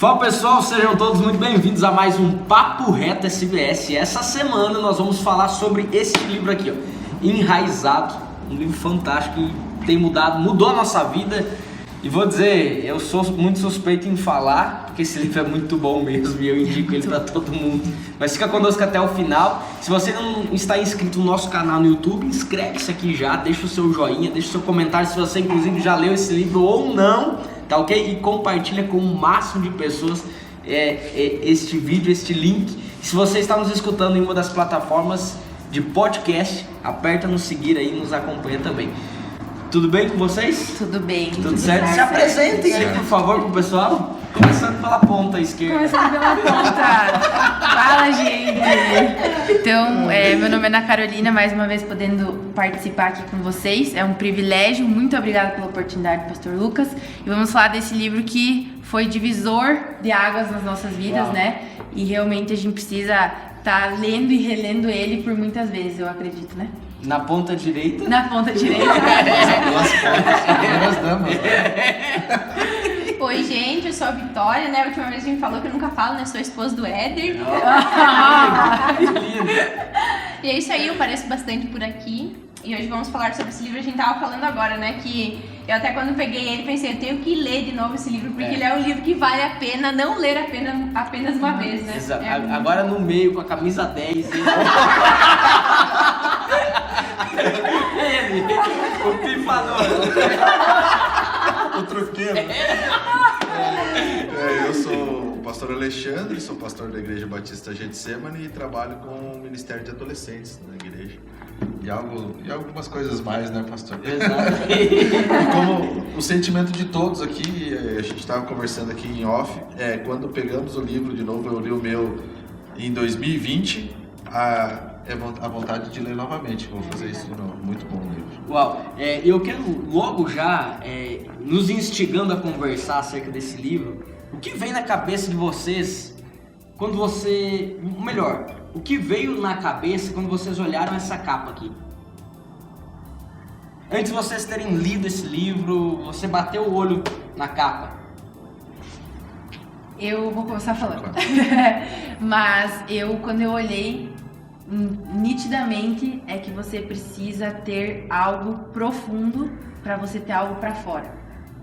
Fala pessoal, sejam todos muito bem-vindos a mais um Papo Reto SBS. Essa semana nós vamos falar sobre esse livro aqui, ó, Enraizado, um livro fantástico que tem mudou a nossa vida. E vou dizer, eu sou muito suspeito em falar, porque esse livro é muito bom mesmo e eu indico ele para todo mundo. Mas fica conosco até o final. Se você não está inscrito no nosso canal no YouTube, inscreve-se aqui já, deixa o seu joinha, deixa o seu comentário se você inclusive já leu esse livro ou não, tá ok? E compartilha com o máximo de pessoas este vídeo, este link. Se você está nos escutando em uma das plataformas de podcast, aperta no seguir aí e nos acompanha também. Tudo bem com vocês? Tudo bem. Tudo certo? Se apresentem aí, por favor, pro pessoal. Começando pela ponta esquerda. Começando pela ponta. Fala, gente. Então, meu nome é Ana Carolina, mais uma vez podendo participar aqui com vocês. É um privilégio. Muito obrigada pela oportunidade, Pastor Lucas. E vamos falar desse livro que foi divisor de águas nas nossas vidas, né? E realmente a gente precisa estar lendo e relendo ele por muitas vezes, eu acredito, né? Na ponta direita? Na ponta direita. Oi, gente, eu sou a Vitória, né? A última vez a gente falou que eu nunca falo, né? Sou a esposa do Éder. Que lindo! E é isso aí, eu pareço bastante por aqui. E hoje vamos falar sobre esse livro. A gente tava falando agora, né? Que eu até quando peguei ele pensei, eu tenho que ler de novo esse livro, porque ele é um livro que vale a pena não ler apenas uma vez, né? Exato. Agora no meio, com a camisa 10. Ele, o pifador. O truqueiro. Eu sou o pastor Alexandre, sou pastor da Igreja Batista Getsemane e trabalho com o Ministério de Adolescentes na igreja. E algumas coisas mais, né, pastor? Exato. E como o sentimento de todos aqui, a gente estava conversando aqui em off, quando pegamos o livro de novo, eu li o meu em 2020, a vontade de ler novamente. Vou fazer isso de novo. Muito bom o livro. Uau, eu quero logo já, nos instigando a conversar acerca desse livro, o que vem na cabeça de vocês quando o que veio na cabeça quando vocês olharam essa capa aqui? Antes de vocês terem lido esse livro, você bateu o olho na capa? Eu vou começar falando. Mas quando eu olhei, nitidamente é que você precisa ter algo profundo para você ter algo para fora.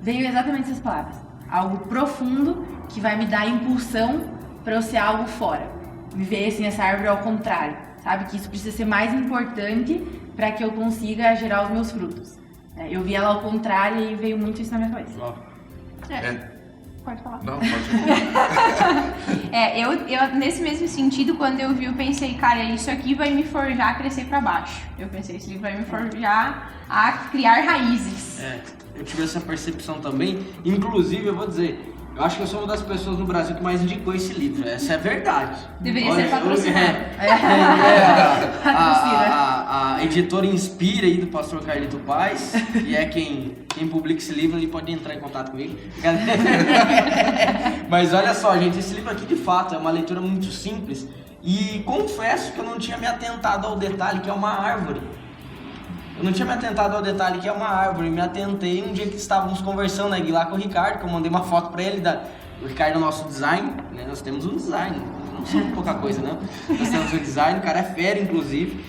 Veio exatamente essas palavras. Algo profundo que vai me dar impulsão para eu ser algo fora. Me ver assim, essa árvore ao contrário. Sabe? Que isso precisa ser mais importante para que eu consiga gerar os meus frutos. Eu vi ela ao contrário e veio muito isso na minha cabeça. Pode falar. Não, pode falar. Eu nesse mesmo sentido, quando eu vi, eu pensei, cara, isso aqui vai me forjar a crescer pra baixo. Eu pensei, esse livro vai me forjar a criar raízes. Eu tive essa percepção também. Inclusive, eu vou dizer, eu acho que eu sou uma das pessoas no Brasil que mais indicou esse livro. Essa é verdade. Deveria ser patrocinado. A editora Inspira aí do pastor Carlito Paz, que é quem publica esse livro, ele pode entrar em contato com ele. Mas olha só, gente, esse livro aqui de fato é uma leitura muito simples e confesso que eu não tinha me atentado ao detalhe que é uma árvore. Eu não tinha me atentado ao detalhe que é uma árvore, me atentei um dia que estávamos conversando lá com o Ricardo, que eu mandei uma foto pra ele, o Ricardo é o nosso design, né? Nós temos um design, não somos pouca coisa não, nós temos um design, o cara é fera inclusive,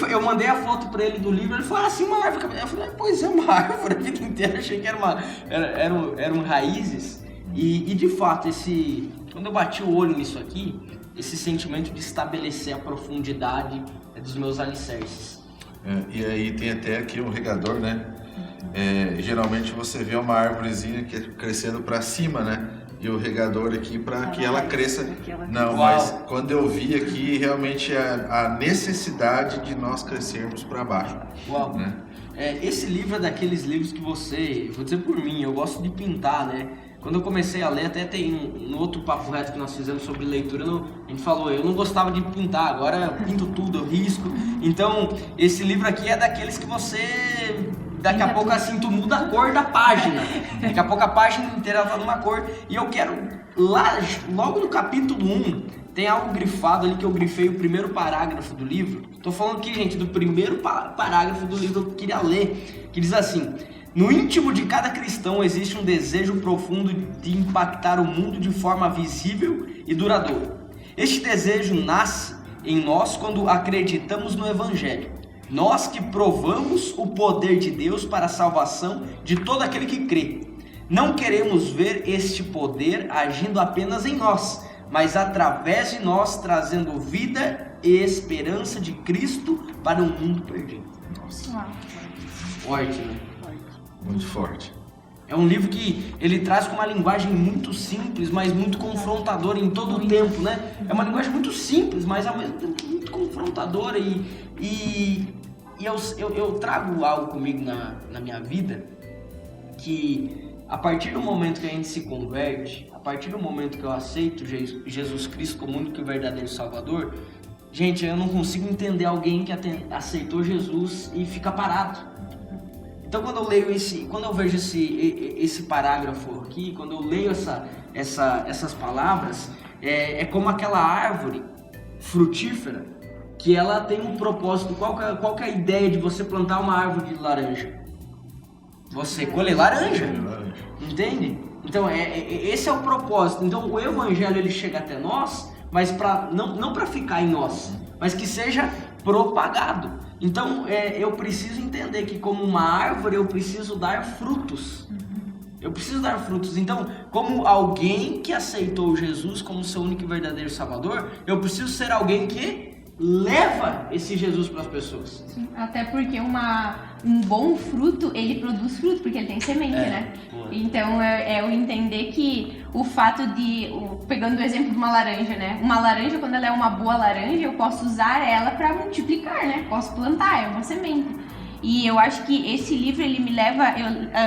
eu mandei a foto pra ele do livro, ele falou, sim, uma árvore, eu falei, pois é uma árvore, a vida inteira, eu achei que eram raízes, e de fato, quando eu bati o olho nisso aqui, esse sentimento de estabelecer a profundidade dos meus alicerces. E aí tem até aqui um regador, né? Geralmente você vê uma árvorezinha que é crescendo para cima, né? E o regador aqui para que ela cresça. Não, mas quando eu vi aqui, realmente a necessidade de nós crescermos para baixo. Uau! Né? Esse livro é daqueles livros que vou dizer por mim, eu gosto de pintar, né? Quando eu comecei a ler, até tem no outro papo reto que nós fizemos sobre leitura, a gente falou, eu não gostava de pintar, agora eu pinto tudo, eu risco. Então, esse livro aqui é daqueles que você, daqui a pouco assim, tu muda a cor da página. Daqui a pouco a página inteira tá numa cor. E eu quero, logo no capítulo 1, tem algo grifado ali que eu grifei o primeiro parágrafo do livro. Tô falando aqui, gente, do primeiro parágrafo do livro que eu queria ler, que diz assim: No íntimo de cada cristão existe um desejo profundo de impactar o mundo de forma visível e duradoura. Este desejo nasce em nós quando acreditamos no Evangelho. Nós que provamos o poder de Deus para a salvação de todo aquele que crê. Não queremos ver este poder agindo apenas em nós, mas através de nós trazendo vida e esperança de Cristo para um mundo perdido. Nossa. Forte, né? Muito forte. É um livro que ele traz com uma linguagem muito simples, mas muito confrontadora em todo o tempo, né? É uma linguagem muito simples, mas ao mesmo tempo muito confrontadora e eu trago algo comigo na minha vida que a partir do momento que a gente se converte, a partir do momento que eu aceito Jesus Cristo como único e verdadeiro Salvador, gente, eu não consigo entender alguém que aceitou Jesus e fica parado. Então quando eu vejo esse parágrafo aqui, quando eu leio essas palavras, é como aquela árvore frutífera que ela tem um propósito. Qual que é a ideia de você plantar uma árvore de laranja? Você colher laranja, entende? Então esse é o propósito. Então o evangelho ele chega até nós, mas não para ficar em nós, mas que seja propagado. Então eu preciso entender que como uma árvore eu preciso dar frutos. Eu preciso dar frutos. Então, como alguém que aceitou Jesus como seu único e verdadeiro Salvador, eu preciso ser alguém que leva esse Jesus para as pessoas. Sim, até porque um bom fruto, ele produz fruto, porque ele tem semente, né? Então, eu entender que o fato de, pegando o exemplo de uma laranja, né? Uma laranja, quando ela é uma boa laranja, eu posso usar ela para multiplicar, né? Posso plantar, é uma semente. E eu acho que esse livro, ele me leva...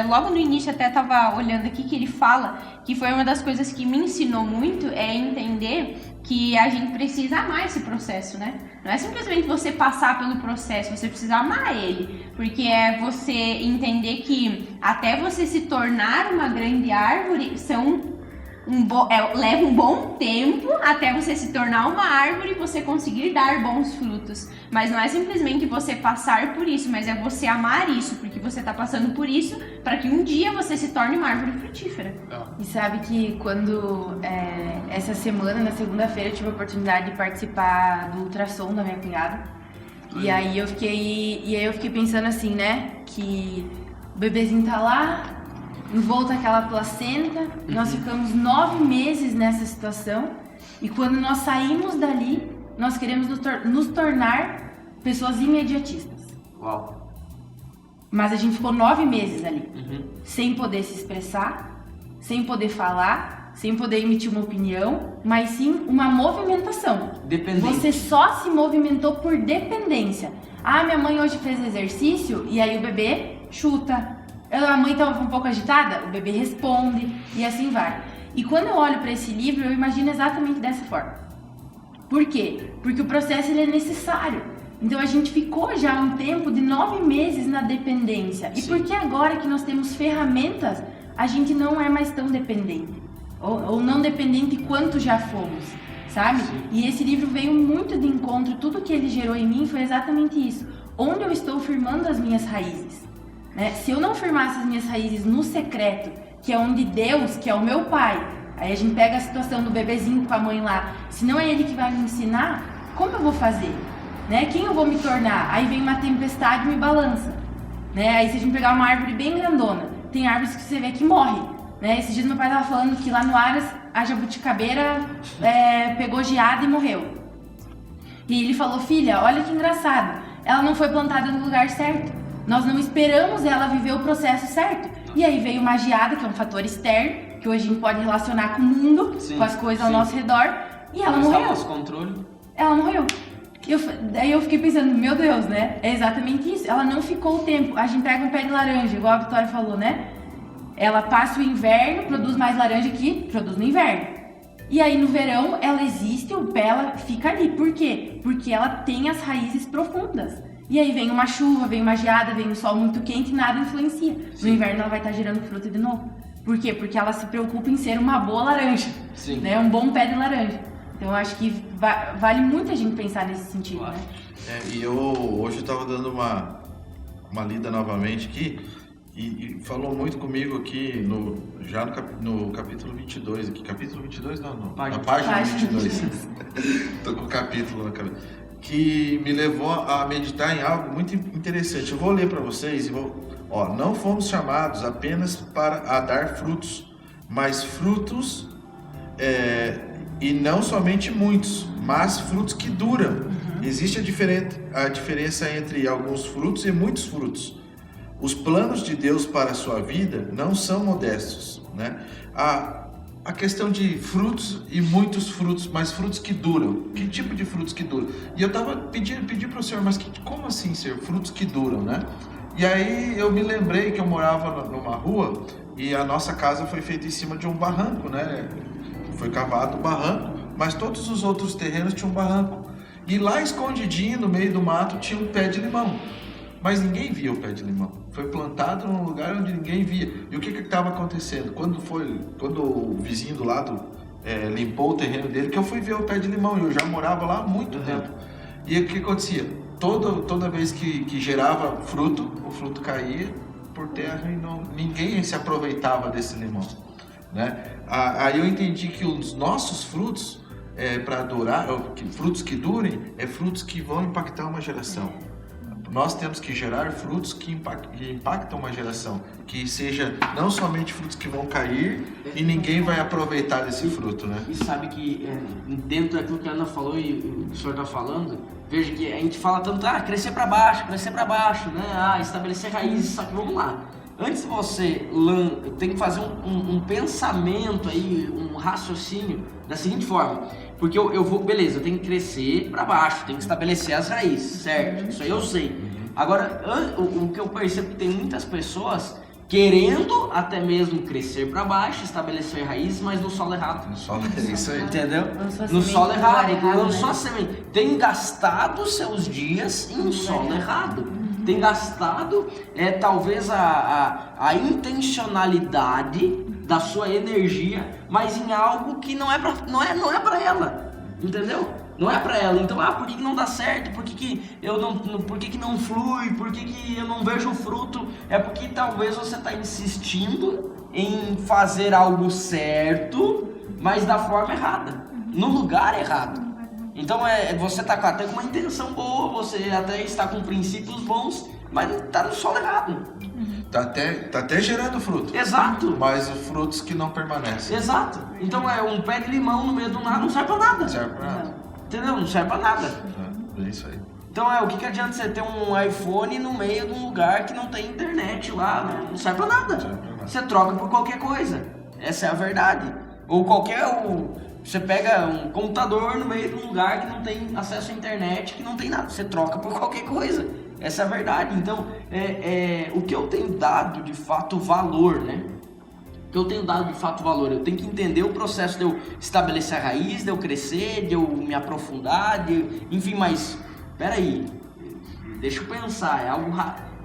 logo no início, até estava olhando aqui, que ele fala que foi uma das coisas que me ensinou muito, é entender que a gente precisa amar esse processo, né? Não é simplesmente você passar pelo processo, você precisa amar ele. Porque é você entender que até você se tornar uma grande árvore, leva um bom tempo até você se tornar uma árvore e você conseguir dar bons frutos. Mas não é simplesmente você passar por isso, mas é você amar isso, porque você está passando por isso para que um dia você se torne uma árvore frutífera. E sabe que quando essa semana, na segunda-feira, eu tive a oportunidade de participar do ultrassom da minha cunhada. E aí eu fiquei pensando assim, né, que o bebezinho tá lá, envolto aquela placenta, nós ficamos 9 meses nessa situação e quando nós saímos dali, nós queremos nos tornar pessoas imediatistas. Uau. Mas a gente ficou 9 meses ali, sem poder se expressar, sem poder falar, sem poder emitir uma opinião, mas sim uma movimentação. Dependente. Você só se movimentou por dependência. Ah, minha mãe hoje fez exercício e aí o bebê chuta. A mãe estava um pouco agitada, o bebê responde e assim vai. E quando eu olho para esse livro, eu imagino exatamente dessa forma. Por quê? Porque o processo ele é necessário. Então a gente ficou já um tempo de 9 meses na dependência. E por que agora que nós temos ferramentas, a gente não é mais tão dependente? Ou não dependente quanto já fomos, sabe? Sim. E esse livro veio muito de encontro, tudo que ele gerou em mim foi exatamente isso. Onde eu estou firmando as minhas raízes. Né? Se eu não firmasse as minhas raízes no secreto, que é onde Deus, que é o meu pai, aí a gente pega a situação do bebezinho com a mãe lá, se não é ele que vai me ensinar, como eu vou fazer? Né? Quem eu vou me tornar? Aí vem uma tempestade e me balança. Né? Aí se a gente pegar uma árvore bem grandona, tem árvores que você vê que morre. Né? Esses dias meu pai estava falando que lá no Aras a jabuticabeira pegou geada e morreu. E ele falou, filha, olha que engraçado, ela não foi plantada no lugar certo. Nós não esperamos ela viver o processo certo. E aí veio uma geada, que é um fator externo, que hoje a gente pode relacionar com o mundo, com as coisas ao nosso redor, e ela morreu. Nosso controle. Ela morreu. Daí eu fiquei pensando, meu Deus, né? É exatamente isso. Ela não ficou o tempo. A gente pega um pé de laranja, igual a Vitória falou, né? Ela passa o inverno, produz mais laranja que produz no inverno. E aí no verão ela existe, o pé ela fica ali. Por quê? Porque ela tem as raízes profundas. E aí vem uma chuva, vem uma geada, vem um sol muito quente e nada influencia. No inverno ela vai estar gerando fruta de novo. Por quê? Porque ela se preocupa em ser uma boa laranja, né? Um bom pé de laranja. Então eu acho que vale muito a gente pensar nesse sentido, né? E eu hoje estava dando uma lida novamente aqui e falou muito comigo aqui já no capítulo 22. Aqui, capítulo 22 não, na página 22. Tô com o capítulo na cabeça. Que me levou a meditar em algo muito interessante. Eu vou ler para vocês e não fomos chamados apenas para dar frutos, mas frutos e não somente muitos, mas frutos que duram. Existe a diferença entre alguns frutos e muitos frutos. Os planos de Deus para a sua vida não são modestos, né? A questão de frutos e muitos frutos, mas frutos que duram. Que tipo de frutos que duram? E eu estava pedi para o Senhor, mas como assim ser frutos que duram, né? E aí eu me lembrei que eu morava numa rua e a nossa casa foi feita em cima de um barranco, né? Foi cavado um barranco, mas todos os outros terrenos tinham um barranco. E lá escondidinho no meio do mato tinha um pé de limão. Mas ninguém via o pé de limão. Foi plantado num lugar onde ninguém via. E o que estava acontecendo? Quando o vizinho do lado limpou o terreno dele, que eu fui ver o pé de limão. E eu já morava lá há muito tempo. E o que acontecia? Toda vez que gerava fruto, o fruto caía por terra e ninguém se aproveitava desse limão, né? Aí eu entendi que os nossos frutos, para durar, frutos que durem, frutos que vão impactar uma geração. Nós temos que gerar frutos que impactam uma geração, que seja não somente frutos que vão cair e ninguém vai aproveitar desse fruto, né? E sabe que dentro daquilo que a Ana falou e o senhor está falando, veja que a gente fala tanto, crescer para baixo, né? Estabelecer raízes, só que vamos lá. Antes de você tem que fazer um pensamento aí, um raciocínio da seguinte forma. Porque eu tenho que crescer para baixo, tenho que estabelecer as raízes, certo? Isso aí eu sei. Agora, o que eu percebo que tem muitas pessoas querendo até mesmo crescer para baixo, estabelecer raízes, mas no solo errado. No solo, isso aí. Entendeu? No solo errado, lançou a semente. Tem gastado seus dias em solo errado. Tem gastado, talvez, a intencionalidade da sua energia, mas em algo que não é para ela, entendeu? Não é para ela. Então, por que não dá certo? Por que não flui? Por que eu não vejo fruto? É porque talvez você está insistindo em fazer algo certo, mas da forma errada, no lugar errado. Então você está até com uma intenção boa, você até está com princípios bons, mas está no solo errado. Tá até gerando fruto. Exato. Mas os frutos que não permanecem. Exato. Então um pé de limão no meio do nada não serve pra nada. Não serve pra nada. Entendeu? Não serve pra nada. É isso aí. Então o que adianta você ter um iPhone no meio de um lugar que não tem internet lá? Não serve pra nada. Não serve pra nada. Você troca por qualquer coisa. Essa é a verdade. Ou você pega um computador no meio de um lugar que não tem acesso à internet, que não tem nada. Você troca por qualquer coisa. Essa é a verdade. Então, o que eu tenho dado de fato valor, né? O que eu tenho dado de fato valor? Eu tenho que entender o processo de eu estabelecer a raiz, de eu crescer, de eu me aprofundar, enfim, mas, peraí, deixa eu pensar,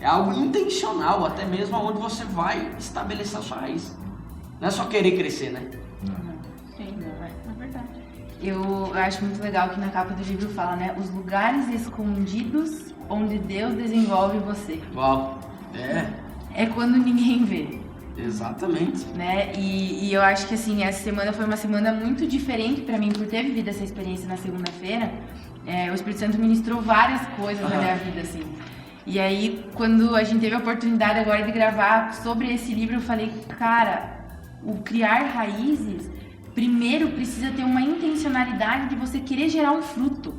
é algo intencional, até mesmo onde você vai estabelecer a sua raiz. Não é só querer crescer, né? Eu acho muito legal que na capa do livro fala, né? Os lugares escondidos onde Deus desenvolve você. Uau! É quando ninguém vê. Exatamente. Né? E eu acho que assim, essa semana foi uma semana muito diferente pra mim, por ter vivido essa experiência na segunda-feira. O Espírito Santo ministrou várias coisas na minha vida, assim. E aí, quando a gente teve a oportunidade agora de gravar sobre esse livro, eu falei, cara, o criar raízes, primeiro precisa ter uma intencionalidade de você querer gerar um fruto.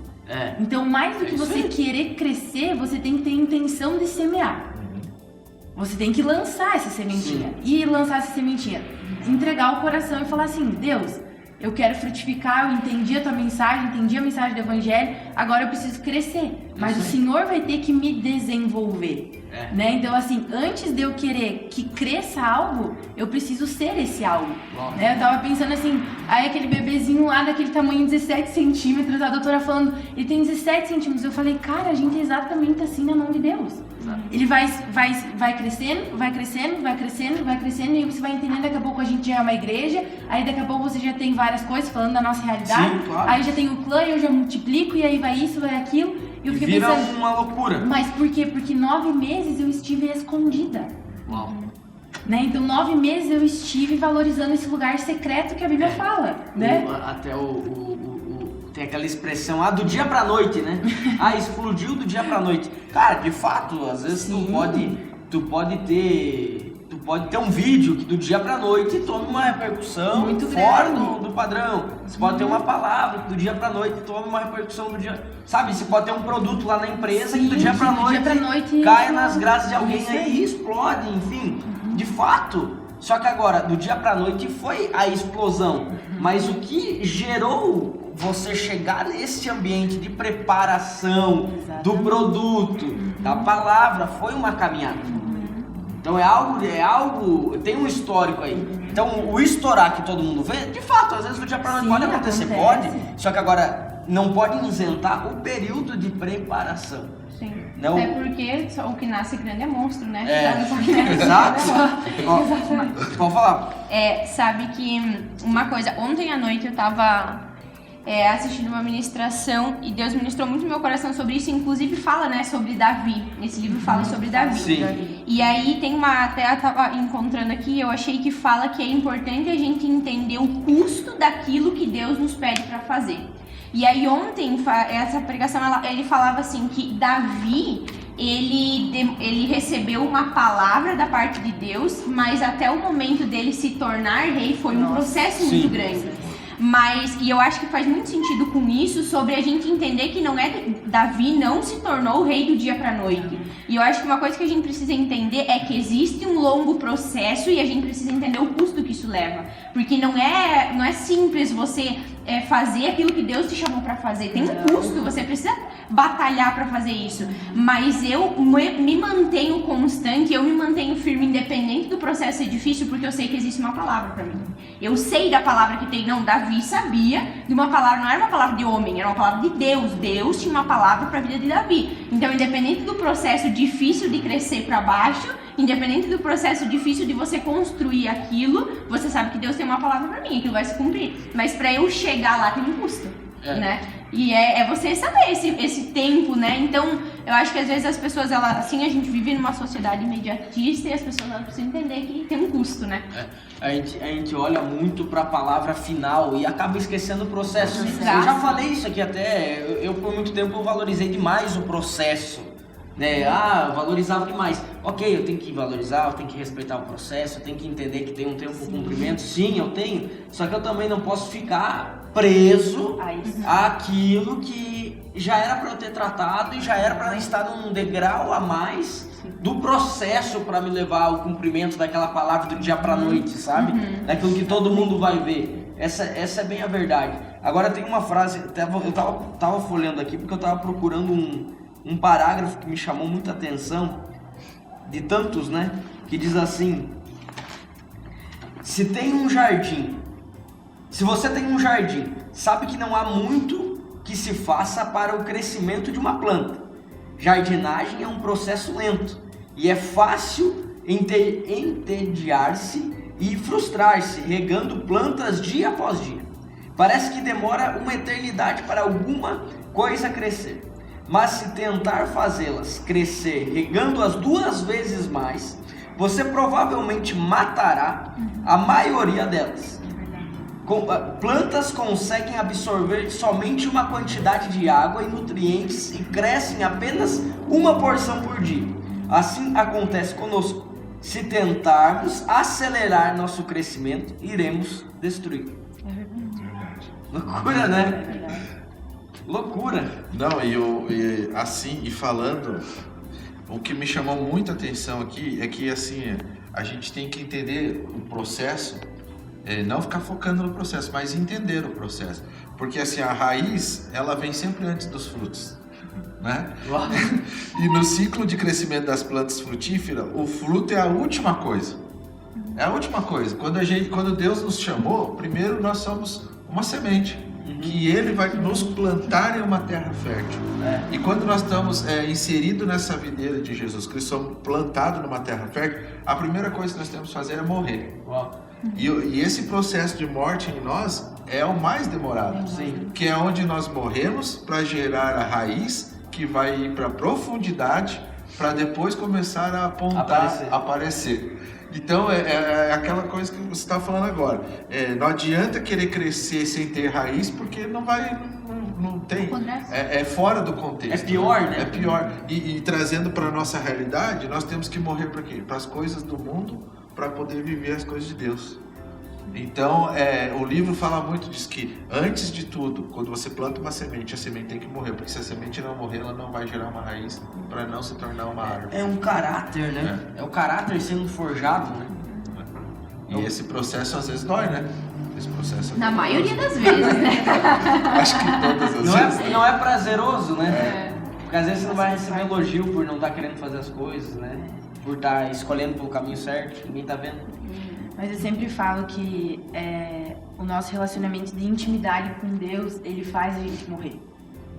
Então, mais do que você querer crescer, você tem que ter intenção de semear. Você tem que lançar essa sementinha. E lançar essa sementinha, entregar o coração e falar assim, Deus, eu quero frutificar, eu entendi a tua mensagem, entendi a mensagem do Evangelho, agora eu preciso crescer. Mas o Senhor vai ter que me desenvolver. Né? Então, assim, antes de eu querer que cresça algo, eu preciso ser esse algo. Né? Eu tava pensando assim, aí aquele bebezinho lá daquele tamanho 17 centímetros, a doutora falando, ele tem 17 centímetros. Eu falei, cara, a gente é exatamente assim na mão de Deus. Ele vai crescendo, vai crescendo, vai crescendo, vai crescendo, e aí você vai entendendo, daqui a pouco a gente já é uma igreja, aí daqui a pouco você já tem várias coisas falando da nossa realidade. Sim, claro. Aí já tem o clã, eu já multiplico, e aí vai isso, vai aquilo. E eu fiquei vira pensando, uma loucura. Mas por quê? Porque 9 meses eu estive escondida. Uau. Né? Então, 9 meses eu estive valorizando esse lugar secreto que a Bíblia fala, né? Até tem aquela expressão, do dia pra noite, né? Explodiu do dia pra noite. Cara, de fato, às vezes tu pode ter um vídeo que do dia pra noite tome uma repercussão muito fora grande do padrão. Você pode ter uma palavra que do dia pra noite tome uma repercussão do dia... Sabe, você pode ter um produto lá na empresa que do dia pra noite cai nas graças de alguém aí e explode, enfim. De fato, só que agora, do dia pra noite foi a explosão. Mas o que gerou você chegar nesse ambiente de preparação do produto, da palavra, foi uma caminhada. Então é algo, tem um histórico aí. Então o estourar que todo mundo vê, de fato, às vezes do dia pra noite pode acontecer, pode. Só que agora não pode isentar o período de preparação. Sim. Não. Até porque o que nasce grande é monstro, né? Exato. Pode falar. Sabe que uma coisa, ontem à noite eu tava assistindo uma ministração e Deus ministrou muito no meu coração sobre isso, inclusive fala, né, sobre Davi. Esse livro fala sobre Davi. Sim. E aí tem até eu tava encontrando aqui, eu achei que fala que é importante a gente entender o custo daquilo que Deus nos pede para fazer. E aí ontem, essa pregação, ele falava assim, que Davi, ele recebeu uma palavra da parte de Deus, mas até o momento dele se tornar rei foi um processo muito grande. E eu acho que faz muito sentido com isso, sobre a gente entender que não é Davi não se tornou o rei do dia pra noite. E eu acho que uma coisa que a gente precisa entender é que existe um longo processo e a gente precisa entender o custo que isso leva. Porque não é simples você fazer aquilo que Deus te chamou pra fazer. Tem um custo, você precisa batalhar pra fazer isso. Mas eu me mantenho constante, eu me mantenho firme, independente do processo ser difícil, porque eu sei que existe uma palavra pra mim. Eu sei da palavra que tem. Não, Davi sabia de uma palavra, não era uma palavra de homem, era uma palavra de Deus. Deus tinha uma palavra pra vida de Davi. Então, independente do processo difícil de crescer pra baixo, independente do processo difícil de você construir aquilo, você sabe que Deus tem uma palavra pra mim, aquilo vai se cumprir. Mas pra eu chegar lá tem um custo, né? E é você saber esse tempo, né? Então, eu acho que às vezes as pessoas, a gente vive numa sociedade imediatista e as pessoas precisam entender que tem um custo, né? A gente olha muito para a palavra final e acaba esquecendo o processo. Exato. Eu já falei isso aqui até, eu por muito tempo eu valorizei demais o processo, né? Valorizava demais. Ok, eu tenho que valorizar, eu tenho que respeitar o processo, eu tenho que entender que tem um tempo de cumprimento. Sim, eu tenho, só que eu também não posso ficar preso àquilo que já era para eu ter tratado e já era para estar num degrau a mais do processo para me levar ao cumprimento daquela palavra do dia para noite, sabe? Daquilo que todo mundo vai ver. Essa é bem a verdade. Agora tem uma frase, eu tava folheando aqui porque eu tava procurando um parágrafo que me chamou muita atenção, de tantos, né? Que diz assim: se você tem um jardim, sabe que não há muito que se faça para o crescimento de uma planta. Jardinagem é um processo lento e é fácil entediar-se e frustrar-se regando plantas dia após dia. Parece que demora uma eternidade para alguma coisa crescer, mas se tentar fazê-las crescer regando-as 2 vezes mais, você provavelmente matará a maioria delas. Plantas conseguem absorver somente uma quantidade de água e nutrientes e crescem apenas uma porção por dia. Assim acontece conosco. Se tentarmos acelerar nosso crescimento, iremos destruir. Loucura, né? Loucura. Não, e falando, o que me chamou muita atenção aqui é que assim, a gente tem que entender o processo. Não ficar focando no processo, mas entender o processo. Porque assim, a raiz, ela vem sempre antes dos frutos, né? E no ciclo de crescimento das plantas frutíferas, o fruto é a última coisa. É a última coisa. Quando Deus nos chamou, primeiro nós somos uma semente. Que Ele vai nos plantar em uma terra fértil. E quando nós estamos inseridos nessa videira de Jesus Cristo, somos plantados numa terra fértil, a primeira coisa que nós temos que fazer é morrer. E esse processo de morte em nós é o mais demorado. Sim. Que é onde nós morremos para gerar a raiz que vai ir para a profundidade, para depois começar a apontar, aparecer. Então é aquela coisa que você está falando agora. Não adianta querer crescer sem ter raiz, porque não tem. É fora do contexto. É pior, né? É pior. E trazendo para nossa realidade, nós temos que morrer para quê? Para as coisas do mundo, para poder viver as coisas de Deus. Então, o livro fala muito disso, que antes de tudo, quando você planta uma semente, a semente tem que morrer, porque se a semente não morrer, ela não vai gerar uma raiz para não se tornar uma árvore. É um caráter, né? É o caráter sendo forjado, né? E esse processo às vezes dói, né? Esse processo Na maioria das vezes, né? Acho que todas as vezes. Não é prazeroso, né? Porque às vezes você não vai receber elogio por não estar querendo fazer as coisas, né? Por estar escolhendo pelo caminho certo, ninguém tá vendo. Mas eu sempre falo que o nosso relacionamento de intimidade com Deus, ele faz a gente morrer.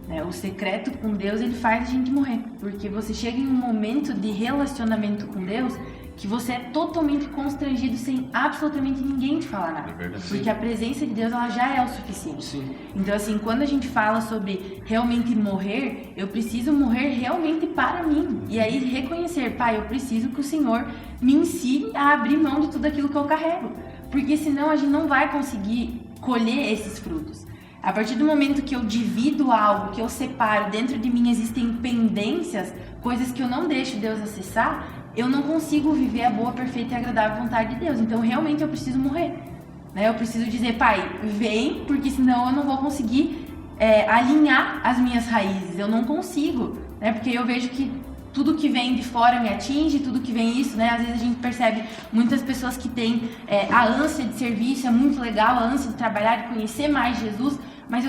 Né? O secreto com Deus, ele faz a gente morrer. Porque você chega em um momento de relacionamento com Deus que você é totalmente constrangido sem absolutamente ninguém te falar nada. Porque a presença de Deus, ela já é o suficiente. Sim. Então, assim, quando a gente fala sobre realmente morrer, eu preciso morrer realmente para mim. E aí reconhecer, Pai, eu preciso que o Senhor me ensine a abrir mão de tudo aquilo que eu carrego. Porque senão a gente não vai conseguir colher esses frutos. A partir do momento que eu divido algo, que eu separo, dentro de mim existem pendências, coisas que eu não deixo Deus acessar, eu não consigo viver a boa, perfeita e agradável vontade de Deus. Então, realmente, eu preciso morrer. Né? Eu preciso dizer, Pai, vem, porque senão eu não vou conseguir alinhar as minhas raízes. Eu não consigo. Né? Porque eu vejo que tudo que vem de fora me atinge, tudo que vem isso, né? Às vezes a gente percebe muitas pessoas que têm a ânsia de serviço, é muito legal, a ânsia de trabalhar, de conhecer mais Jesus, mas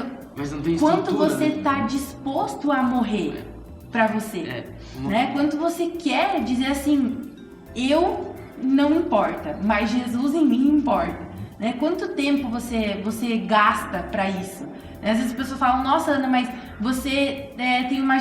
não tem quanto você né? está disposto a morrer para você? Né? Quanto você quer dizer assim, eu não importa, mas Jesus em mim importa. Né? Quanto tempo você gasta para isso? Às vezes as pessoas falam, nossa, Ana, mas você tem uma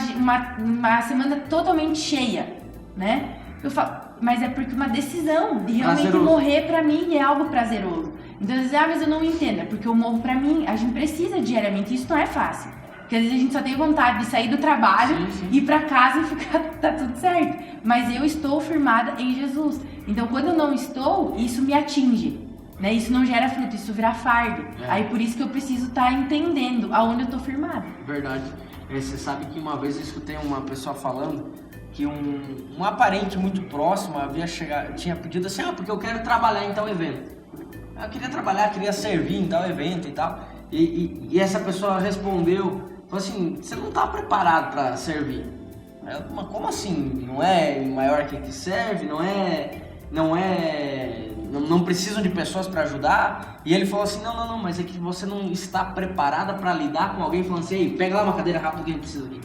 semana totalmente cheia, né? Eu falo, mas é porque uma decisão de realmente morrer pra mim é algo prazeroso. Então, às vezes, mas eu não entendo, é porque eu morro pra mim, a gente precisa diariamente, isso não é fácil. Porque às vezes a gente só tem vontade de sair do trabalho, ir pra casa e ficar, tá tudo certo. Mas eu estou firmada em Jesus. Então, quando eu não estou, isso me atinge. Né? Isso não gera fruto, isso vira fardo. Aí por isso que eu preciso estar entendendo aonde eu tô firmado. Verdade. Você sabe que uma vez eu escutei uma pessoa falando que um aparente muito próximo tinha pedido assim, porque eu quero trabalhar em tal evento. Eu queria trabalhar, queria servir em tal evento e tal. E essa pessoa respondeu, falou assim, você não tá preparado para servir. Eu, mas como assim? Não é maior que serve? Não precisam de pessoas para ajudar? E ele falou assim, não, mas é que você não está preparada para lidar com alguém falando assim, ei, pega lá uma cadeira rápido que a gente precisa aqui.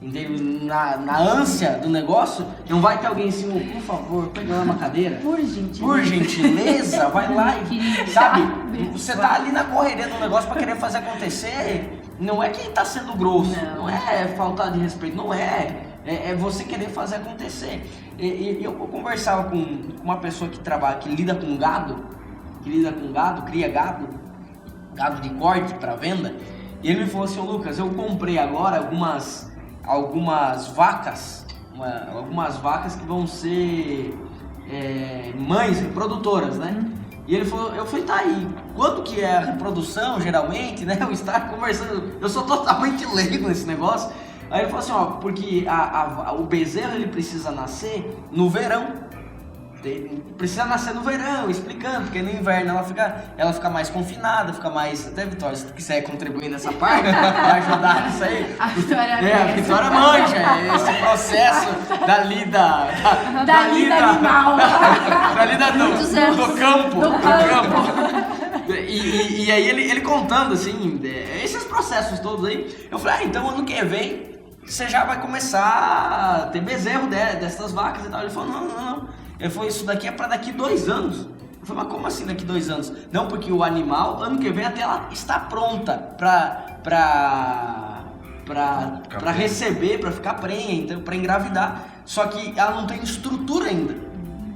Entende? Na ânsia do negócio, não vai ter alguém assim, por favor, pega lá uma cadeira. Por gentileza, vai lá e, sabe? Você tá ali na correria do negócio para querer fazer acontecer, não é quem tá sendo grosso, não é falta de respeito, não é. É você querer fazer acontecer. E eu conversava com uma pessoa que lida com gado, cria gado de corte para venda, e ele me falou assim, Lucas, eu comprei agora algumas vacas que vão ser mães reprodutoras, né? E ele falou, eu falei, tá aí, quanto que é a reprodução, geralmente, né? Eu estava conversando, eu sou totalmente leigo nesse negócio. Aí ele falou assim, porque o bezerro ele precisa nascer no verão. Precisa nascer no verão, explicando, porque no inverno ela fica mais confinada, fica mais... Até Vitória, se tu quiser contribuir nessa parte, vai ajudar nisso aí. A Vitória a Vitória manja esse processo da lida animal. Da lida do campo. E aí ele contando assim, esses processos todos aí, eu falei, então ano que vem você já vai começar a ter bezerro dessas vacas e tal. Ele falou, não. Ele falou, isso daqui é pra daqui 2 anos. Eu falei, mas como assim daqui 2 anos? Não, porque o animal, ano que vem até ela está pronta pra receber, pra ficar prenha, então, pra engravidar. Só que ela não tem estrutura ainda.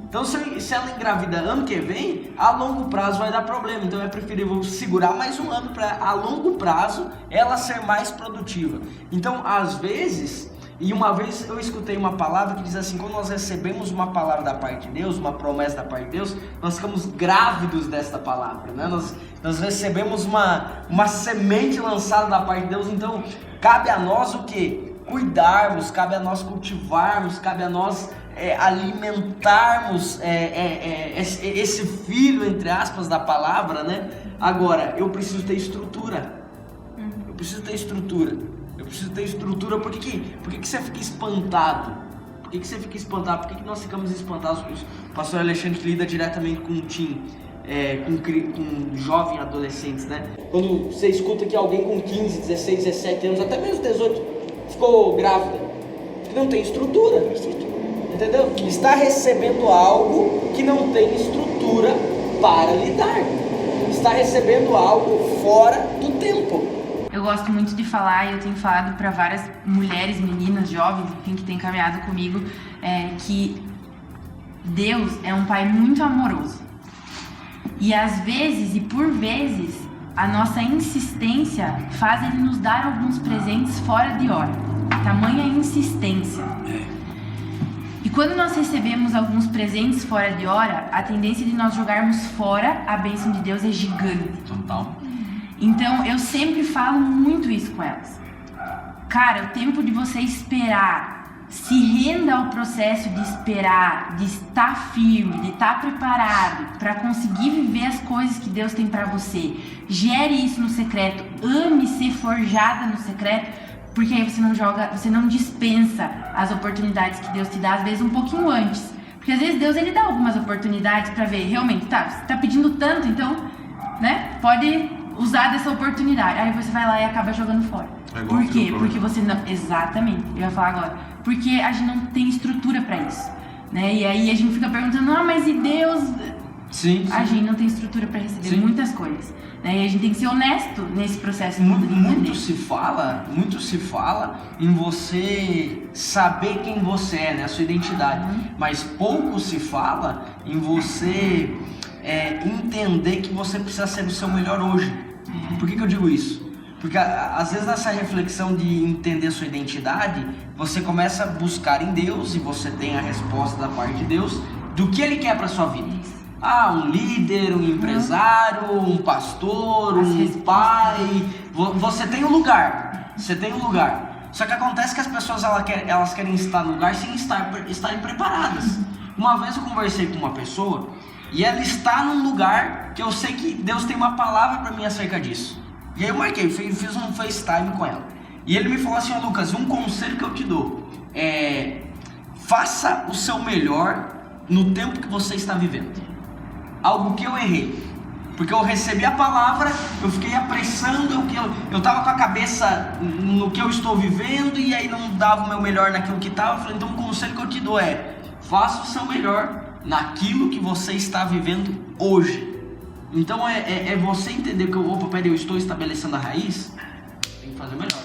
Então se ela engravida ano que vem, a longo prazo vai dar problema. Então é preferível segurar mais 1 ano para a longo prazo ela ser mais produtiva. Então às vezes E uma vez eu escutei uma palavra que diz assim, quando nós recebemos uma palavra da parte de Deus, uma promessa da parte de Deus, nós ficamos grávidos desta palavra, né? Nós recebemos uma semente lançada da parte de Deus, então cabe a nós o quê? Cuidarmos, cabe a nós cultivarmos, cabe a nós alimentarmos esse filho, entre aspas, da palavra, né? Agora, eu preciso ter estrutura. Eu preciso ter estrutura. Por que você fica espantado? Por que você fica espantado? Por que nós ficamos espantados? O pastor Alexandre que lida diretamente com com jovens adolescentes, né? Quando você escuta que alguém com 15, 16, 17 anos, até mesmo 18, ficou grávida, porque não tem estrutura. Entendeu? Está recebendo algo que não tem estrutura para lidar. Está recebendo algo fora do tempo. Eu gosto muito de falar, e eu tenho falado para várias mulheres, meninas, jovens, enfim, que têm caminhado comigo, que Deus é um Pai muito amoroso. E às vezes, e por vezes, a nossa insistência faz Ele nos dar alguns presentes fora de hora. Tamanha insistência. E quando nós recebemos alguns presentes fora de hora, a tendência de nós jogarmos fora a bênção de Deus é gigante. Total. Então eu sempre falo muito isso com elas. Cara, o tempo de você esperar, se renda ao processo de esperar, de estar firme, de estar preparado para conseguir viver as coisas que Deus tem para você. Gere isso no secreto, ame ser forjada no secreto. Porque aí você não dispensa as oportunidades que Deus te dá, às vezes um pouquinho antes. Porque às vezes Deus ele dá algumas oportunidades pra ver, realmente, você tá pedindo tanto, então, né, pode usar dessa oportunidade. Aí você vai lá e acaba jogando fora. Por quê? Porque você não... Exatamente, eu ia falar agora. Porque a gente não tem estrutura pra isso, né? E aí a gente fica perguntando, mas e Deus... Sim. A gente não tem estrutura pra receber muitas coisas. E a gente tem que ser honesto nesse processo. Muito se fala em você saber quem você é, né? A sua identidade. Mas pouco se fala em você entender que você precisa ser o seu melhor hoje. Por que eu digo isso? Porque às vezes nessa reflexão de entender a sua identidade, você começa a buscar em Deus e você tem a resposta da parte de Deus do que Ele quer pra sua vida. Um líder, um empresário, um pastor, um pai. Você tem um lugar. Só que acontece que as pessoas elas querem estar no lugar sem estarem preparadas. Uma vez eu conversei com uma pessoa e ela está num lugar que eu sei que Deus tem uma palavra para mim acerca disso. E aí eu marquei, fiz um FaceTime com ela. E ele me falou assim, Lucas, um conselho que eu te dou é: faça o seu melhor no tempo que você está vivendo. Algo que eu errei, porque eu recebi a palavra, eu fiquei apressando, eu estava com a cabeça no que eu estou vivendo e aí não dava o meu melhor naquilo que estava. Eu falei, então o conselho que eu te dou é: faça o seu melhor naquilo que você está vivendo hoje. Então é você entender que eu estou estabelecendo a raiz, tem que fazer o melhor.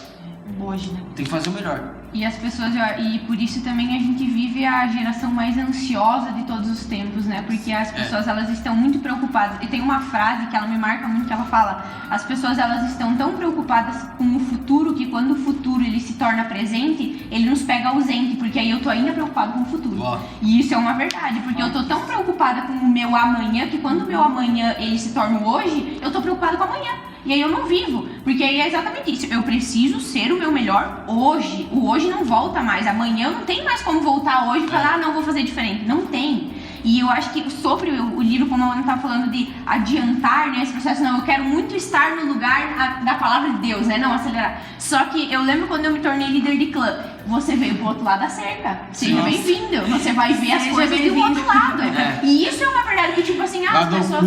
Hoje, né? Tem que fazer o melhor. E as pessoas, e por isso também a gente vive a geração mais ansiosa de todos os tempos, né? Porque as pessoas, elas estão muito preocupadas. E tem uma frase que ela me marca muito, que ela fala: as pessoas, elas estão tão preocupadas com o futuro, que quando o futuro ele se torna presente, ele nos pega ausente, porque aí eu tô ainda preocupado com o futuro. E isso é uma verdade, porque eu tô tão preocupada com o meu amanhã, que quando o meu amanhã ele se torna o hoje, eu tô preocupada com o amanhã. E aí eu não vivo, porque aí é exatamente isso. Eu preciso ser o meu melhor hoje. O hoje não volta mais. Amanhã não tem mais como voltar hoje e falar, não, vou fazer diferente. Não tem. E eu acho que sobre o livro, como a Ana tá falando de adiantar, né, esse processo, não, eu quero muito estar no lugar da palavra de Deus, né, não acelerar. Só que eu lembro quando eu me tornei líder de clã, você veio pro outro lado da cerca. Seja bem-vindo. Você vai ver as coisas do outro lado. E isso é uma verdade que, tipo assim, as pessoas...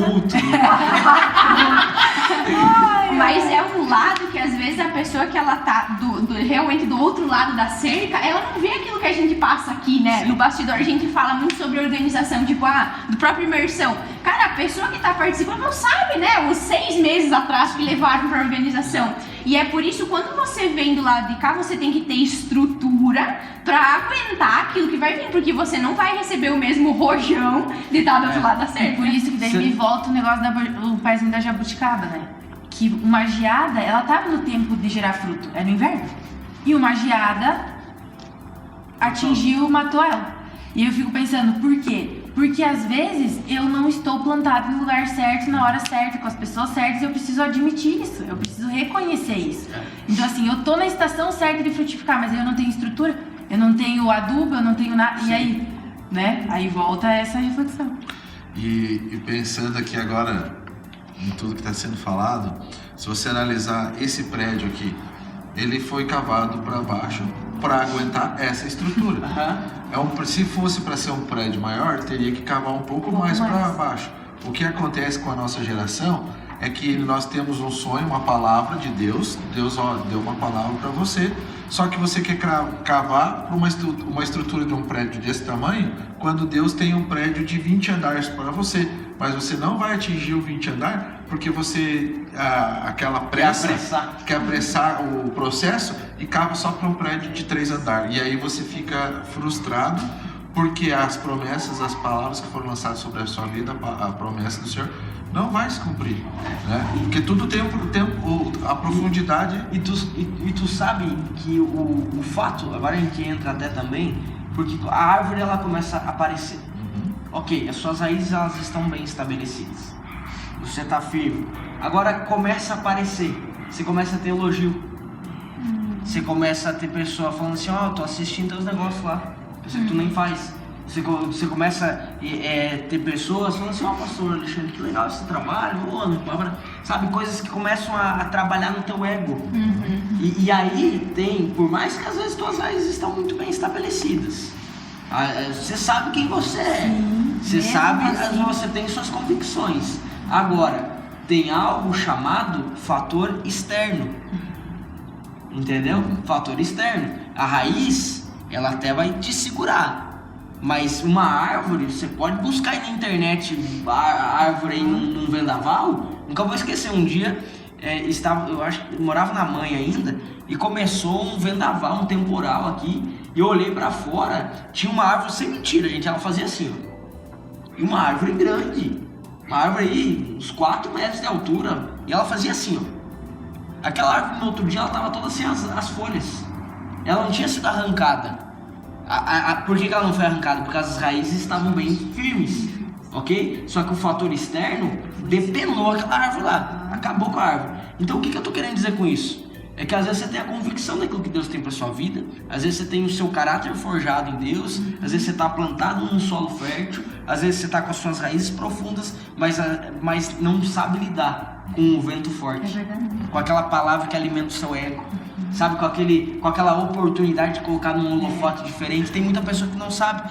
Mas é um lado que às vezes a pessoa que ela tá realmente do outro lado da cerca, ela não vê aquilo que a gente passa aqui, né? No bastidor a gente fala muito sobre organização, tipo, do próprio imersão. Cara, a pessoa que tá participando não sabe, né? Os 6 meses atrás que levaram pra organização. E é por isso, quando você vem do lado de cá, você tem que ter estrutura pra aguentar aquilo que vai vir, porque você não vai receber o mesmo rojão de estar do outro lado da cerca. Por isso que daí me volta o negócio do paizinho da jabuticaba, né? Que uma geada, ela tava no tempo de gerar fruto, é no inverno. E uma geada atingiu, matou ela. E eu fico pensando, por quê? Porque às vezes eu não estou plantado no lugar certo, na hora certa, com as pessoas certas, e eu preciso admitir isso, eu preciso reconhecer isso. Então assim, eu tô na estação certa de frutificar, mas eu não tenho estrutura, eu não tenho adubo, eu não tenho nada, e aí, né? Aí volta essa reflexão. E pensando aqui agora em tudo que está sendo falado, se você analisar esse prédio aqui, ele foi cavado para baixo para aguentar essa estrutura. Se fosse para ser um prédio maior, teria que cavar um pouco mais para baixo. O que acontece com a nossa geração é que nós temos um sonho, uma palavra de Deus. Deus deu uma palavra para você, só que você quer cavar para uma estrutura de um prédio desse tamanho, quando Deus tem um prédio de 20 andares para você. Mas você não vai atingir o 20 andar porque você, aquela pressa, quer apressar o processo e cava só para um prédio de 3 andares. E aí você fica frustrado porque as promessas, as palavras que foram lançadas sobre a sua vida, a promessa do Senhor, não vai se cumprir, né? Porque tudo tem a profundidade. E tu sabe que o fato, agora a gente entra até também, porque a árvore ela começa a aparecer. Ok, as suas raízes elas estão bem estabelecidas. Você está firme. Agora começa a aparecer. Você começa a ter elogio. Você começa a ter pessoa falando assim, ó, tô assistindo teus negócios lá. Coisa que tu nem faz. Você começa a ter pessoas falando assim, ó, pastor Alexandre, que legal esse trabalho, sabe, coisas que começam a trabalhar no teu ego. E aí tem, por mais que às vezes tuas raízes estão muito bem estabelecidas, você sabe quem você é, você sabe, assim, você tem suas convicções. Agora, tem algo chamado fator externo, entendeu? Fator externo. A raiz, ela até vai te segurar, mas uma árvore, você pode buscar aí na internet a árvore aí num vendaval. Nunca vou esquecer, um dia eu acho que morava na mãe ainda, e começou um vendaval, um temporal aqui, e eu olhei pra fora, tinha uma árvore, sem mentira, gente, ela fazia assim, ó, e uma árvore grande, uma árvore aí, uns 4 metros de altura, e ela fazia assim, ó. Aquela árvore no outro dia, ela tava toda assim, as folhas, ela não tinha sido arrancada. Por que ela não foi arrancada? Porque as raízes estavam bem firmes, ok? Só que o fator externo depenou aquela árvore lá, acabou com a árvore. Então o que eu tô querendo dizer com isso? É que às vezes você tem a convicção daquilo que Deus tem para sua vida, às vezes você tem o seu caráter forjado em Deus, às vezes você está plantado num solo fértil, às vezes você está com as suas raízes profundas, mas não sabe lidar com o vento forte, com aquela palavra que alimenta o seu ego, sabe, com aquela oportunidade de colocar num holofote diferente. Tem muita pessoa que não sabe.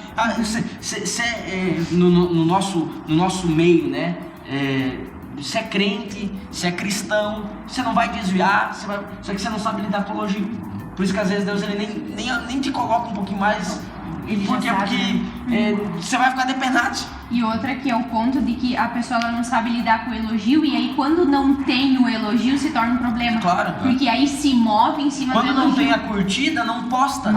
No nosso meio, né? Você é crente, você é cristão, você não vai desviar, só que você não sabe lidar com o elogio. Por isso que às vezes Deus ele nem te coloca um pouquinho mais. Porque você vai ficar depenado. E outra que é o ponto de que a pessoa ela não sabe lidar com o elogio, e aí quando não tem o elogio se torna um problema. Claro. Porque aí se move em cima do elogio. Quando não tem a curtida, não posta.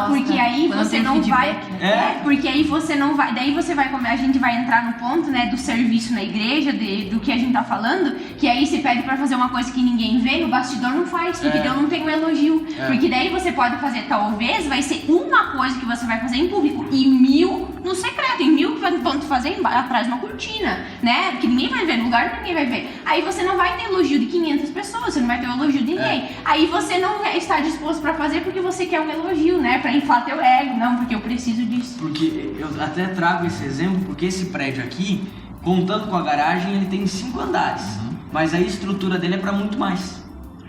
Porque aí quando você não vai. feedback. Porque aí você não vai. Daí você vai comer. A gente vai entrar no ponto, né, do serviço na igreja, do que a gente tá falando, que aí se pede pra fazer uma coisa que ninguém vê, no bastidor não faz, porque Deus não tem o elogio. Porque daí você pode fazer, talvez vai ser uma coisa que você vai fazer em público e 1000 no secreto, e 1000 que vão fazer atrás de uma cortina, né? Que ninguém vai ver, no lugar que ninguém vai ver. Aí você não vai ter elogio de 500 pessoas, você não vai ter o elogio de ninguém. Aí você não está disposto pra fazer porque você quer um elogio, né? Pra inflar teu ego, não, porque eu preciso disso. Porque eu até trago esse exemplo, porque esse prédio aqui, contando com a garagem, ele tem 5 andares, mas a estrutura dele é pra muito mais.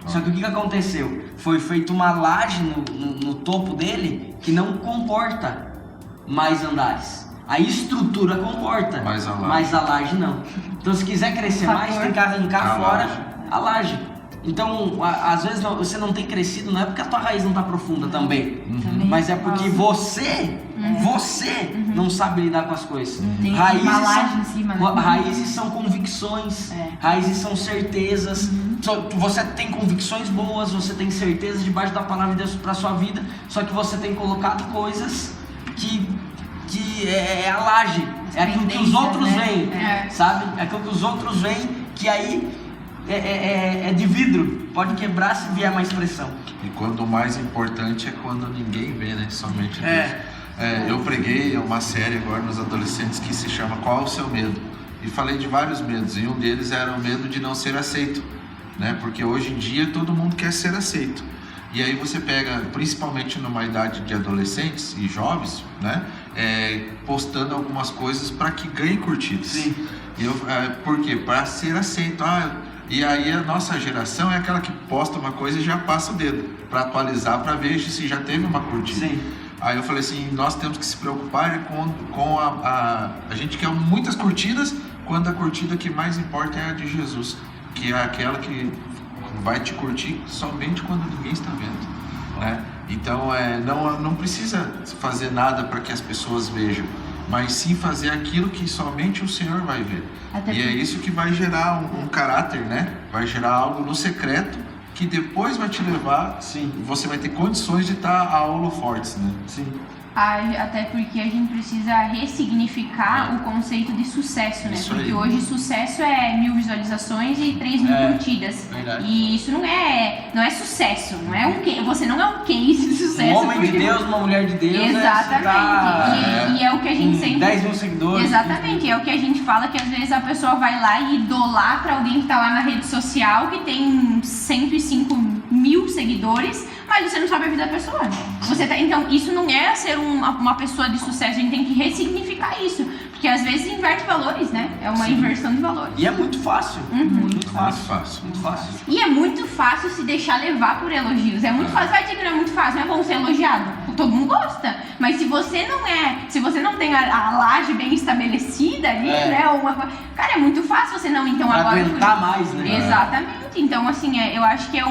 Só que o que aconteceu? Foi feita uma laje no topo dele que não comporta mais andares. A estrutura comporta, mas a laje não. Então se quiser crescer mais, tem que arrancar fora a laje. Então, às vezes você não tem crescido, não é porque a tua raiz não está profunda também, mas é porque você não sabe lidar com as coisas. Raízes são convicções, raízes são certezas. Você tem convicções boas, você tem certezas debaixo da palavra de Deus para sua vida, só que você tem colocado coisas que é a laje, é aquilo que os outros veem, sabe? É aquilo que os outros veem, que aí é de vidro, pode quebrar se vier mais pressão. E quando o mais importante é quando ninguém vê, né? Somente Deus. Eu preguei uma série agora nos adolescentes que se chama Qual é o Seu Medo? E falei de vários medos, e um deles era o medo de não ser aceito, né? Porque hoje em dia todo mundo quer ser aceito. E aí você pega, principalmente numa idade de adolescentes e jovens, né? Postando algumas coisas para que ganhe curtidas. Sim. Por quê? Para ser aceito. E aí a nossa geração é aquela que posta uma coisa e já passa o dedo para atualizar, para ver se já teve uma curtida. Sim. Aí eu falei assim, nós temos que se preocupar com a gente quer muitas curtidas, quando a curtida que mais importa é a de Jesus, que é aquela que vai te curtir somente quando ninguém está vendo, né? Então não precisa fazer nada para que as pessoas vejam, mas sim fazer aquilo que somente o Senhor vai ver. E é isso que vai gerar um caráter, né? Vai gerar algo no secreto que depois vai te levar, sim, você vai ter condições de estar a holofortes, né? Sim. Até porque a gente precisa ressignificar o conceito de sucesso, né? Isso porque aí. hoje sucesso é 1000 visualizações e 3000 curtidas. Verdade. E isso não é sucesso, não é você não é um case de sucesso. Um homem de Deus, uma mulher de Deus. Exatamente. E é o que a gente sempre... 10 mil seguidores. Exatamente, é o que a gente fala, que às vezes a pessoa vai lá e idolatra alguém que tá lá na rede social, que tem 105 mil seguidores, mas você não sabe a vida da pessoa. Então, isso não é ser uma pessoa de sucesso, a gente tem que ressignificar isso. Porque às vezes inverte valores, né? É uma inversão de valores. E é muito fácil. Muito fácil. Muito fácil. E é muito fácil se deixar levar por elogios. É muito fácil, vai dizer que não é muito fácil, não é bom ser elogiado. Todo mundo gosta. Mas se você não tem a laje bem estabelecida ali, né? Cara, é muito fácil você não, então pra agora. Aguentar mais, né? Exatamente. Então, assim, eu acho que é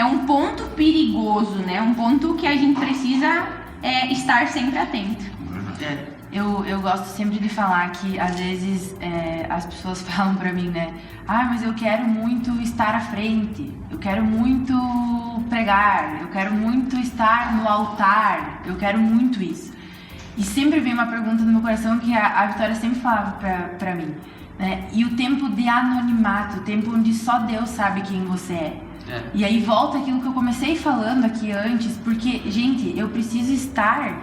um ponto perigoso, né? Um ponto que a gente precisa estar sempre atento. Eu gosto sempre de falar que às vezes as pessoas falam pra mim, né? Mas eu quero muito estar à frente, eu quero muito pregar, eu quero muito estar no altar, eu quero muito isso. E sempre vem uma pergunta no meu coração que a Vitória sempre falava pra mim, né? E o tempo de anonimato, o tempo onde só Deus sabe quem você é. E aí volta aquilo que eu comecei falando aqui antes, porque, gente, eu preciso estar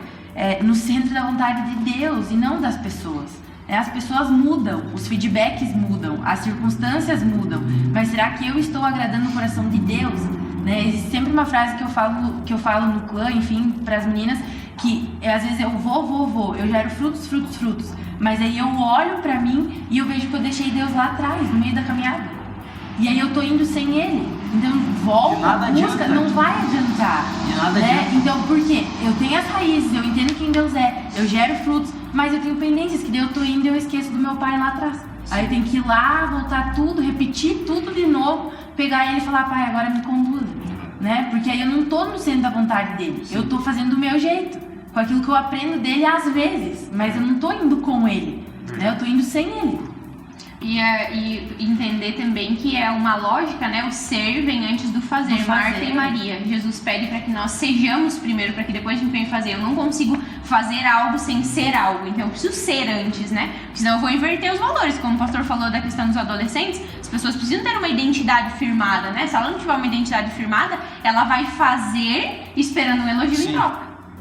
no centro da vontade de Deus e não das pessoas. As pessoas mudam, os feedbacks mudam, as circunstâncias mudam, mas será que eu estou agradando o coração de Deus? Né? Existe sempre uma frase que eu falo no clã, enfim, para as meninas, que às vezes eu vou, eu gero frutos, mas aí eu olho para mim e eu vejo que eu deixei Deus lá atrás, no meio da caminhada. E aí eu tô indo sem ele. Então volta, busca, não vai adiantar. Né? Então por quê? Eu tenho as raízes, eu entendo quem Deus é, eu gero frutos, mas eu tenho pendências que daí eu tô indo e eu esqueço do meu pai lá atrás. Sim. Aí eu tenho que ir lá, voltar tudo, repetir tudo de novo, pegar ele e falar, pai, agora me conduza. Né? Porque aí eu não tô no centro da vontade dele. Sim. Eu tô fazendo do meu jeito, com aquilo que eu aprendo dele às vezes, mas eu não tô indo com ele, né? Eu tô indo sem ele. E entender também que é uma lógica, né? O ser vem antes do fazer. Marta e Maria. Jesus pede para que nós sejamos primeiro, para que depois a gente venha fazer. Eu não consigo fazer algo sem ser algo. Então eu preciso ser antes, né? Porque senão eu vou inverter os valores. Como o pastor falou da questão dos adolescentes, as pessoas precisam ter uma identidade firmada, né? Se ela não tiver uma identidade firmada, ela vai fazer esperando um elogio em troca.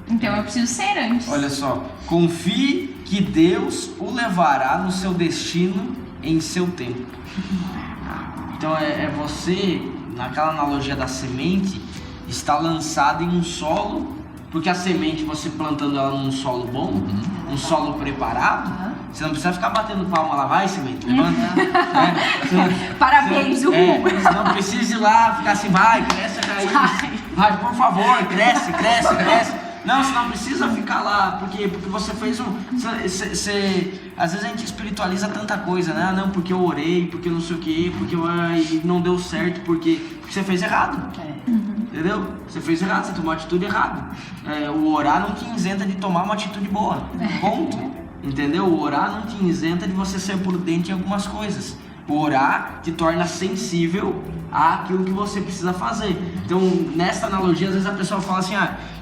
Então eu preciso ser antes. Olha só, confie que Deus o levará no seu destino em seu tempo. Então você, naquela analogia da semente, está lançada em um solo, porque a semente, você plantando ela num solo bom, um solo preparado, você não precisa ficar batendo palma lá, vai semente, levanta. Parabéns, você não precisa ir lá ficar assim, vai, cresce a raiz, vai, por favor, cresce. Não, você não precisa ficar lá, porque você fez às vezes a gente espiritualiza tanta coisa, né? Não, porque eu orei, porque não sei o que, porque não deu certo, porque você fez errado. Entendeu? Você fez errado, você tomou uma atitude errada. O orar não te isenta de tomar uma atitude boa. Ponto. Entendeu? O orar não te isenta de você ser prudente em algumas coisas. O orar te torna sensível àquilo que você precisa fazer. Então, nessa analogia, às vezes a pessoa fala assim,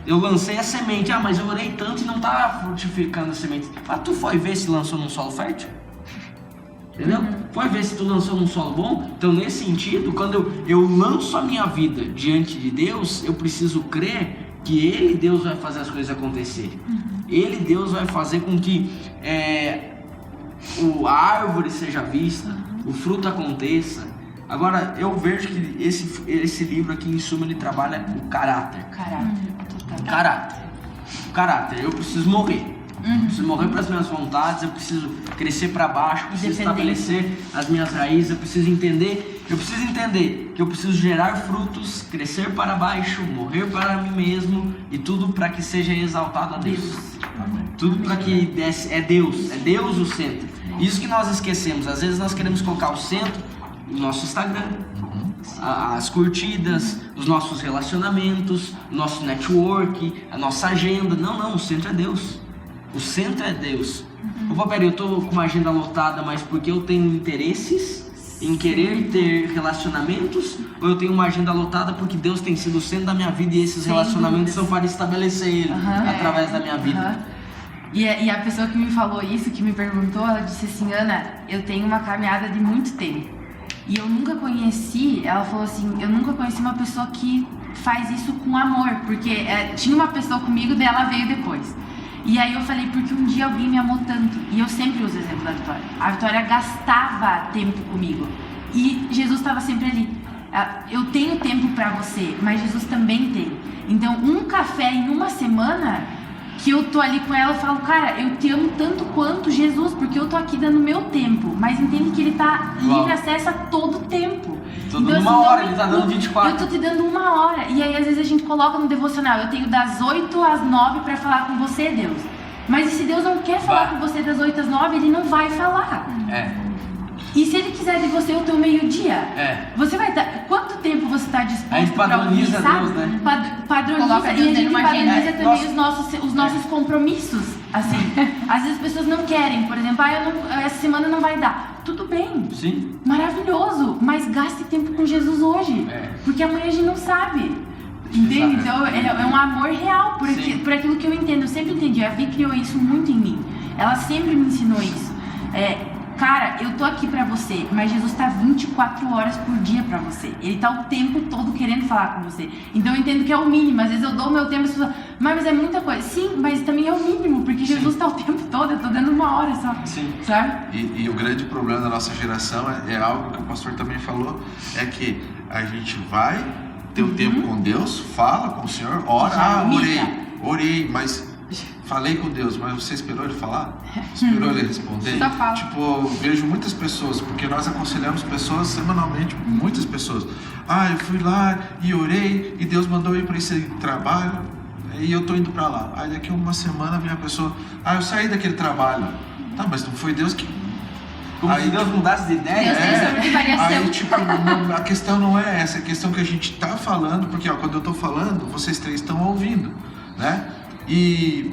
eu lancei a semente, mas eu orei tanto e não tá frutificando a semente. Tu foi ver se lançou num solo fértil? Entendeu? Pode ver se tu lançou num solo bom. Então, nesse sentido, quando eu lanço a minha vida diante de Deus, eu preciso crer que Ele, Deus, vai fazer as coisas acontecerem. Ele, Deus, vai fazer com que a árvore seja vista, o fruto aconteça. Agora, eu vejo que esse livro aqui, em suma, ele trabalha o caráter. O caráter. Eu preciso morrer. Eu preciso morrer para as minhas vontades, eu preciso crescer para baixo, eu preciso estabelecer as minhas raízes, eu preciso entender que eu preciso gerar frutos, crescer para baixo, morrer para mim mesmo e tudo para que seja exaltado a Deus. Tudo para que é Deus o centro. Isso que nós esquecemos, às vezes nós queremos colocar o centro no nosso Instagram, as curtidas, os nossos relacionamentos, o nosso network, a nossa agenda. Não, o centro é Deus. O centro é Deus. Opa, peraí, eu tô com uma agenda lotada, mas porque eu tenho interesses em querer ter relacionamentos, ou eu tenho uma agenda lotada porque Deus tem sido o centro da minha vida e esses relacionamentos são para estabelecer Ele através da minha vida. E a pessoa que me falou isso, que me perguntou, ela disse assim: Ana, eu tenho uma caminhada de muito tempo e eu nunca conheci, ela falou assim, eu nunca conheci uma pessoa que faz isso com amor, porque tinha uma pessoa comigo, daí ela veio depois. E aí eu falei, porque um dia alguém me amou tanto. E eu sempre uso o exemplo da Vitória. A Vitória gastava tempo comigo. E Jesus estava sempre ali. Eu tenho tempo pra você, mas Jesus também tem. Então, um café em uma semana que eu tô ali com ela, eu falo, cara, eu te amo tanto quanto Jesus, porque eu tô aqui dando meu tempo. Mas entende que Ele tá livre acesso a todo tempo. Tô dando uma hora, Ele tá dando 24. Eu tô te dando uma hora. E aí, às vezes, a gente coloca no devocional, eu tenho das 8 às 9 pra falar com você, Deus. Mas e se Deus não quer falar com você das 8 às 9, Ele não vai falar. E se Ele quiser de você o teu meio-dia, você vai estar... Quanto tempo você está disposto para ouvir, sabe? Deus, né? Padroniza, e a gente padroniza também os nossos compromissos, assim. Às vezes as pessoas não querem, por exemplo, essa semana não vai dar. Tudo bem. Sim. Maravilhoso, mas gaste tempo com Jesus hoje, porque amanhã a gente não sabe. Entende? Então é um amor real por aquilo que eu entendo. Eu sempre entendi. A Vi criou isso muito em mim. Ela sempre me ensinou isso. Cara, eu tô aqui pra você, mas Jesus tá 24 horas por dia pra você. Ele tá o tempo todo querendo falar com você. Então eu entendo que é o mínimo. Às vezes eu dou o meu tempo e as pessoas falam, mas é muita coisa. Sim, mas também é o mínimo, porque Jesus tá o tempo todo. Eu tô dando uma hora só. Sim. Sabe? E o grande problema da nossa geração é algo que o pastor também falou, é que a gente vai ter o tempo com Deus, fala com o Senhor, ora, orei, mas falei com Deus, mas você esperou Ele falar? Esperou Ele responder? Só fala. Tipo, eu vejo muitas pessoas, porque nós aconselhamos pessoas semanalmente, muitas pessoas. Eu fui lá e orei, e Deus mandou ir para esse trabalho, e eu tô indo para lá. Aí daqui uma semana vem a pessoa, eu saí daquele trabalho. Tá, mas não foi Deus que... Como se Deus mudasse de ideia. Deus tem sobre variação. Aí, tipo, a questão não é essa, a questão que a gente tá falando, porque quando eu tô falando, vocês três estão ouvindo, né?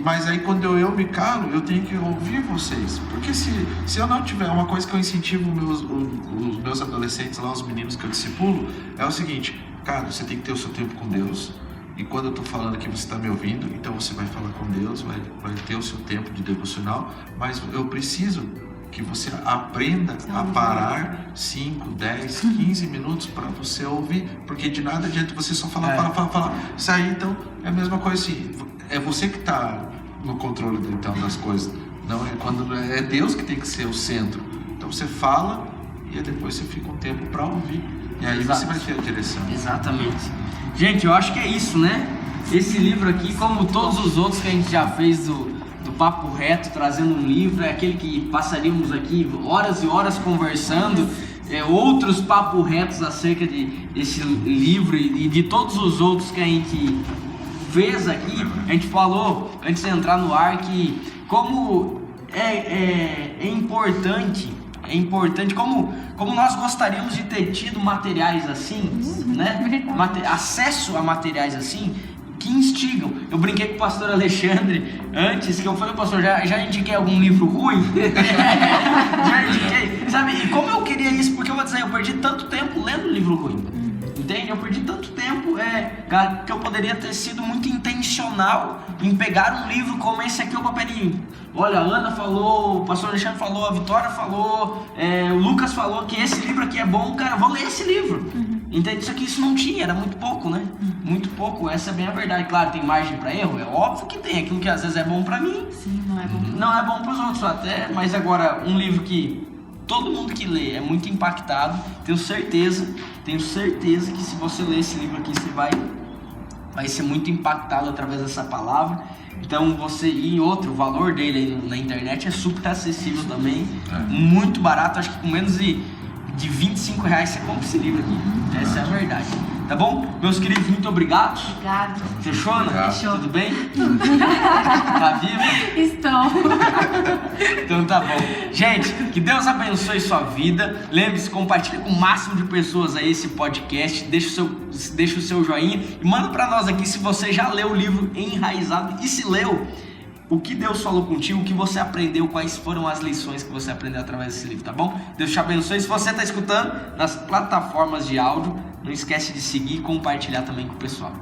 Mas aí quando eu me calo, eu tenho que ouvir vocês. Porque se eu não tiver, uma coisa que eu incentivo os meus adolescentes lá, os meninos que eu discipulo, é o seguinte, cara, você tem que ter o seu tempo com Deus. E quando eu tô falando aqui, você está me ouvindo, então você vai falar com Deus, vai ter o seu tempo de devocional, mas eu preciso que você aprenda a parar 5, 10, 15 minutos para você ouvir, porque de nada adianta você só falar. Isso aí, então, é a mesma coisa assim, é você que está no controle então, das coisas, não é quando é Deus que tem que ser o centro. Então você fala e depois você fica um tempo para ouvir, e aí você vai ter a direção. Exatamente. Gente, eu acho que é isso, né? Esse livro aqui, como todos os outros que a gente já fez do Papo Reto, trazendo um livro, é aquele que passaríamos aqui horas e horas conversando, outros papo retos acerca desse livro e de todos os outros que a gente fez aqui. A gente falou, antes de entrar no ar, que como é importante, como nós gostaríamos de ter tido materiais assim, né? Acesso a materiais assim, que instigam. Eu brinquei com o pastor Alexandre antes, que eu falei, pastor, já indiquei algum livro ruim? Já indiquei, sabe? E como eu queria isso, porque eu vou dizer, eu perdi tanto tempo lendo livro ruim. entende? Eu perdi tanto tempo que eu poderia ter sido muito intencional em pegar um livro como esse aqui, o papelinho. Olha, a Ana falou, o pastor Alexandre falou, a Vitória falou, o Lucas falou que esse livro aqui é bom, cara, eu vou ler esse livro. Entende? Só que isso não tinha, era muito pouco, né? Muito pouco, essa é bem a verdade. Claro, tem margem pra erro, é óbvio que tem. Aquilo que às vezes é bom pra mim, Sim, não é bom. não é bom pros outros até. Mas agora, um livro que todo mundo que lê é muito impactado, tenho certeza que se você ler esse livro aqui, você vai ser muito impactado através dessa palavra. Então você, e outro, o valor dele aí na internet é super acessível também, muito barato, acho que com menos de R$25 você compra esse livro aqui. Essa é a verdade. Tá bom? Meus queridos, muito obrigado. Obrigado. Fechou, Ana? Fechou. Tudo bem? Tá vivo? Estou. Então tá bom. Gente, que Deus abençoe sua vida. Lembre-se, compartilhe com o máximo de pessoas aí esse podcast. Deixa o seu joinha e manda pra nós aqui se você já leu o livro Enraizado e se leu. O que Deus falou contigo, o que você aprendeu, quais foram as lições que você aprendeu através desse livro, tá bom? Deus te abençoe. Se você está escutando nas plataformas de áudio, não esquece de seguir e compartilhar também com o pessoal.